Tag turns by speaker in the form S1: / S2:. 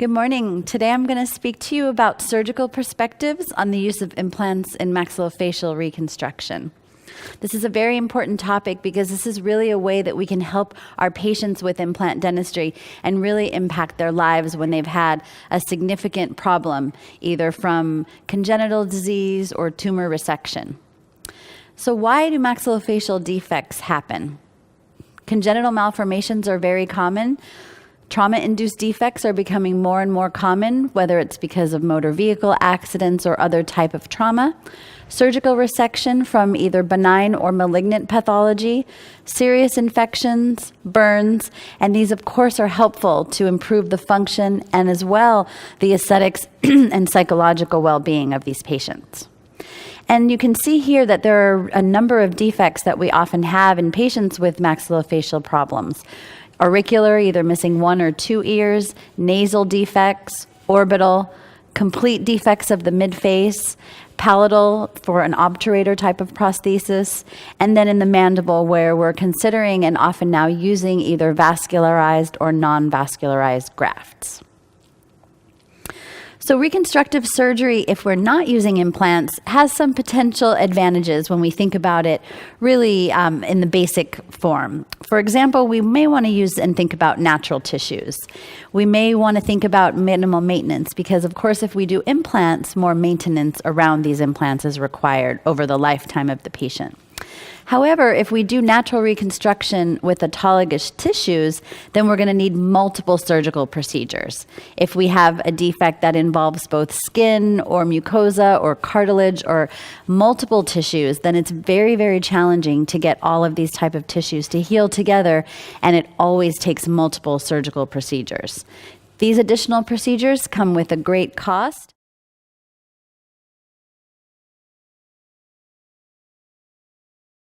S1: Good morning. Today I'm going to speak to you about surgical perspectives on the use of implants in maxillofacial reconstruction. This is a very important topic because this is really a way that we can help our patients with implant dentistry and really impact their lives when they've had a significant problem, either from congenital disease or tumor resection. So why do maxillofacial defects happen? Congenital malformations are very common. Trauma-induced defects are becoming more and more common, whether it's because of motor vehicle accidents or other type of trauma. Surgical resection from either benign or malignant pathology, serious infections, burns, and these of course are helpful to improve the function and as well the aesthetics and psychological well-being of these patients. And you can see here that there are a number of defects that we often have in patients with maxillofacial problems. Auricular, either missing one or two ears, nasal defects, orbital, complete defects of the midface, palatal for an obturator type of prosthesis, and then in the mandible where we're considering and often now using either vascularized or non-vascularized grafts. So reconstructive surgery, if we're not using implants, has some potential advantages when we think about it really in the basic form. For example, we may want to use and think about natural tissues. We may want to think about minimal maintenance because, of course, if we do implants, more maintenance around these implants is required over the lifetime of the patient. However, if we do natural reconstruction with autologous tissues, then we're going to need multiple surgical procedures. If we have a defect that involves both skin or mucosa or cartilage or multiple tissues, then it's very, very challenging to get all of these type of tissues to heal together, and it always takes multiple surgical procedures. These additional procedures come with a great cost.